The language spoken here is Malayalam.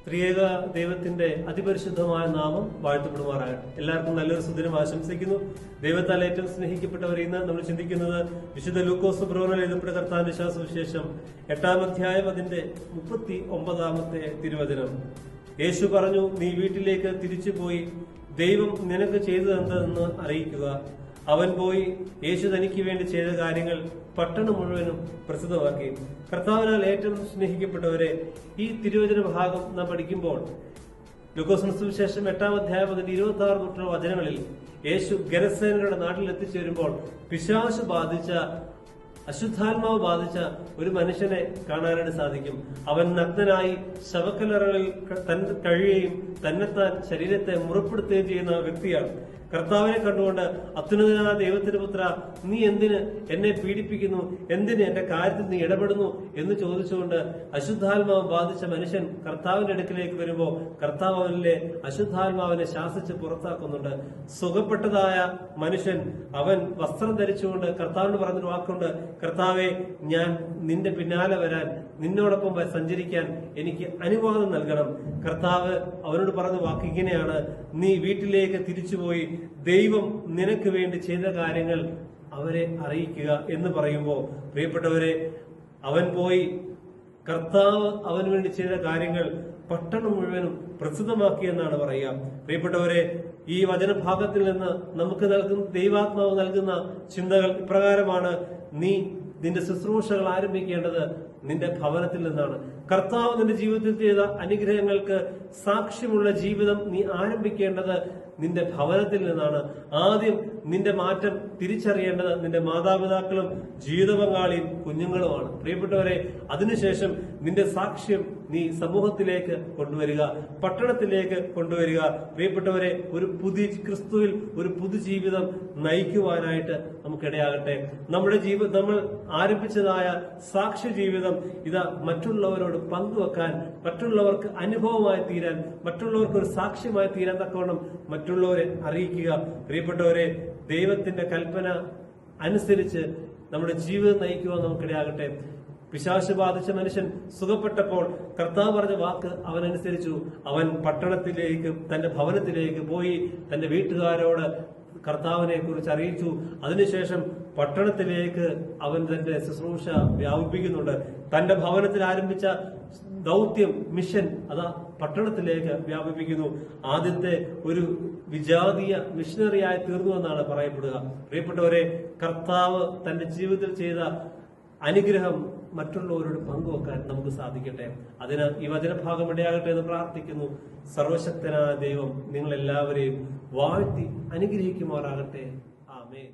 ത്രിയേക ദൈവത്തിന്റെ അതിപരിശുദ്ധമായ നാമം വാഴ്ത്തപ്പെടുമാറാകട്ടെ. എല്ലാവർക്കും നല്ലൊരു സുദിനം ആശംസിക്കുന്നു. ദൈവത്താൽ ഏറ്റവും സ്നേഹിക്കപ്പെട്ടവരെ ഇന്ന് നമ്മൾ ചിന്തിക്കുന്നത് വിശുദ്ധ ലൂക്കോസ് ബ്രോറിൽ എഴുതപ്പെട്ട കർത്താവിന്റെ സുവിശേഷം 8-ാം അധ്യായം അതിന്റെ 39-ാമത്തെ തിരുവചനം. യേശു പറഞ്ഞു, നീ വീട്ടിലേക്ക് തിരിച്ചുപോയി ദൈവം നിനക്ക് ചെയ്തതെന്തെന്ന് അറിയിക്കുക. അവൻ പോയി യേശു തനിക്ക് വേണ്ടി ചെയ്ത കാര്യങ്ങൾ പട്ടണം മുഴുവനും പ്രസിദ്ധമാക്കി. കർത്താവിനാൽ ഏറ്റവും സ്നേഹിക്കപ്പെട്ടവരെ, ഈ തിരുവചന ഭാഗം നാം പഠിക്കുമ്പോൾ ലൂക്കോസിന്റെ സുവിശേഷം 8-ാം അധ്യായം അതിന്റെ 26 തൊട്ടുള്ള വചനങ്ങളിൽ യേശു ഗെരസേനരുടെ നാട്ടിൽ എത്തിച്ചേരുമ്പോൾ പിശാച് ബാധിച്ച, അശുദ്ധാത്മാവ് ബാധിച്ച ഒരു മനുഷ്യനെ കാണാനായിട്ട് സാധിക്കും. അവൻ നഗ്നനായി ശവക്കല്ലറകളിൽ കഴിയുകയും തന്നെത്താൻ ശരീരത്തെ മുറിപ്പെടുത്തുകയും ചെയ്യുന്ന വ്യക്തിയാണ്. കർത്താവിനെ കണ്ടുകൊണ്ട്, അത്യുന്നതനായ ദൈവത്തിന്റെ പുത്ര, നീ എന്തിന് എന്നെ പീഡിപ്പിക്കുന്നു, എന്തിന് എന്റെ കാര്യത്തിൽ നീ ഇടപെടുന്നു എന്ന് ചോദിച്ചുകൊണ്ട് അശുദ്ധാത്മാവ് ബാധിച്ച മനുഷ്യൻ കർത്താവിന്റെ അടുക്കിലേക്ക് വരുമ്പോൾ കർത്താവ് അവനിലെ അശുദ്ധാത്മാവിനെ ശാസിച്ച് പുറത്താക്കുന്നുണ്ട്. സുഖപ്പെട്ടതായ മനുഷ്യൻ അവൻ വസ്ത്രം ധരിച്ചുകൊണ്ട് കർത്താവിനോട് പറഞ്ഞൊരു വാക്കുണ്ട്, കർത്താവെ, ഞാൻ നിന്റെ പിന്നാലെ വരാൻ, നിന്നോടൊപ്പം സഞ്ചരിക്കാൻ എനിക്ക് അനുവാദം നൽകണം. കർത്താവ് അവനോട് പറഞ്ഞ വാക്ക് ഇങ്ങനെയാണ്, നീ വീട്ടിലേക്ക് തിരിച്ചുപോയി ദൈവം നിനക്ക് വേണ്ടി ചെയ്ത കാര്യങ്ങൾ അവരെ അറിയിക്കുക എന്ന് പറയുമ്പോൾ, പ്രിയപ്പെട്ടവരെ, അവൻ പോയി കർത്താവ് അവന് വേണ്ടി ചെയ്ത കാര്യങ്ങൾ പട്ടണം മുഴുവനും പ്രസിദ്ധമാക്കി എന്നാണ് പറയുക. പ്രിയപ്പെട്ടവരെ, ഈ വചനഭാഗത്തിൽ നിന്ന് നമുക്ക് ദൈവാത്മാവ് നൽകുന്ന ചിന്തകൾ ഇപ്രകാരമാണ്: നീ നിന്റെ ശുശ്രൂഷകൾ ആരംഭിക്കേണ്ടത് നിന്റെ ഭവനത്തിൽ നിന്നാണ്. കർത്താവ് നിന്റെ ജീവിതത്തിൽ ചെയ്ത അനുഗ്രഹങ്ങൾക്ക് സാക്ഷ്യമുള്ള ജീവിതം നീ ആരംഭിക്കേണ്ടത് നിന്റെ ഭവനത്തിൽ നിന്നാണ്. ആദ്യം നിന്റെ മാറ്റം തിരിച്ചറിയേണ്ടത് നിന്റെ മാതാപിതാക്കളും ജീവിത പങ്കാളിയും കുഞ്ഞുങ്ങളുമാണ്. പ്രിയപ്പെട്ടവരെ, അതിനുശേഷം നിന്റെ സാക്ഷ്യം നീ സമൂഹത്തിലേക്ക് കൊണ്ടുവരിക, പട്ടണത്തിലേക്ക് കൊണ്ടുവരിക. പ്രിയപ്പെട്ടവരെ, ഒരു പുതിയ ക്രിസ്തുവിൽ ഒരു പുതുജീവിതം നയിക്കുവാനായിട്ട് നമുക്കിടയാകട്ടെ. നമ്മൾ ആരംഭിച്ചതായ സാക്ഷ്യ ജീവിതം ഇതാ മറ്റുള്ളവരോട് പങ്കുവെക്കാൻ, മറ്റുള്ളവർക്ക് അനുഭവമായി തീരാൻ, മറ്റുള്ളവർക്ക് ഒരു സാക്ഷ്യമായി തീരാൻ തക്കവണ്ണം മറ്റുള്ളവരെ അറിയിക്കുക. പ്രിയപ്പെട്ടവരെ, ദൈവത്തിന്റെ കൽപ്പന അനുസരിച്ച് നമ്മുടെ ജീവിതം നയിക്കുവാൻ നമുക്കിടയാകട്ടെ. പിശാച് ബാധിച്ച മനുഷ്യൻ സുഖപ്പെട്ടപ്പോൾ കർത്താവ് പറഞ്ഞ വാക്ക് അവൻ അനുസരിച്ചു. അവൻ പട്ടണത്തിലേക്ക്, തന്റെ ഭവനത്തിലേക്ക് പോയി തന്റെ വീട്ടുകാരോട് കർത്താവിനെ കുറിച്ച് അറിയിച്ചു. അതിനുശേഷം പട്ടണത്തിലേക്ക് അവൻ തന്റെ ശുശ്രൂഷ വ്യാപിപ്പിക്കുന്നുണ്ട്. തന്റെ ഭവനത്തിൽ ആരംഭിച്ച ദൗത്യം, മിഷൻ അതാ പട്ടണത്തിലേക്ക് വ്യാപിപ്പിക്കുന്നു. ആദ്യത്തെ ഒരു വിജാതീയ മിഷനറിയായി തീർന്നു എന്നാണ് പറയപ്പെടുക. പ്രിയപ്പെട്ടവരെ, കർത്താവ് തന്റെ ജീവിതത്തിൽ ചെയ്ത അനുഗ്രഹം മറ്റുള്ളവരോട് പങ്കുവെക്കാൻ നമുക്ക് സാധിക്കട്ടെ. അതിന് ഈ വചനഭാഗം ഇടയാകട്ടെ എന്ന് പ്രാർത്ഥിക്കുന്നു. സർവശക്തനായ ദൈവം നിങ്ങളെല്ലാവരെയും വാഴ്ത്തി അനുഗ്രഹിക്കുമാറാകട്ടെ. ആമേൻ.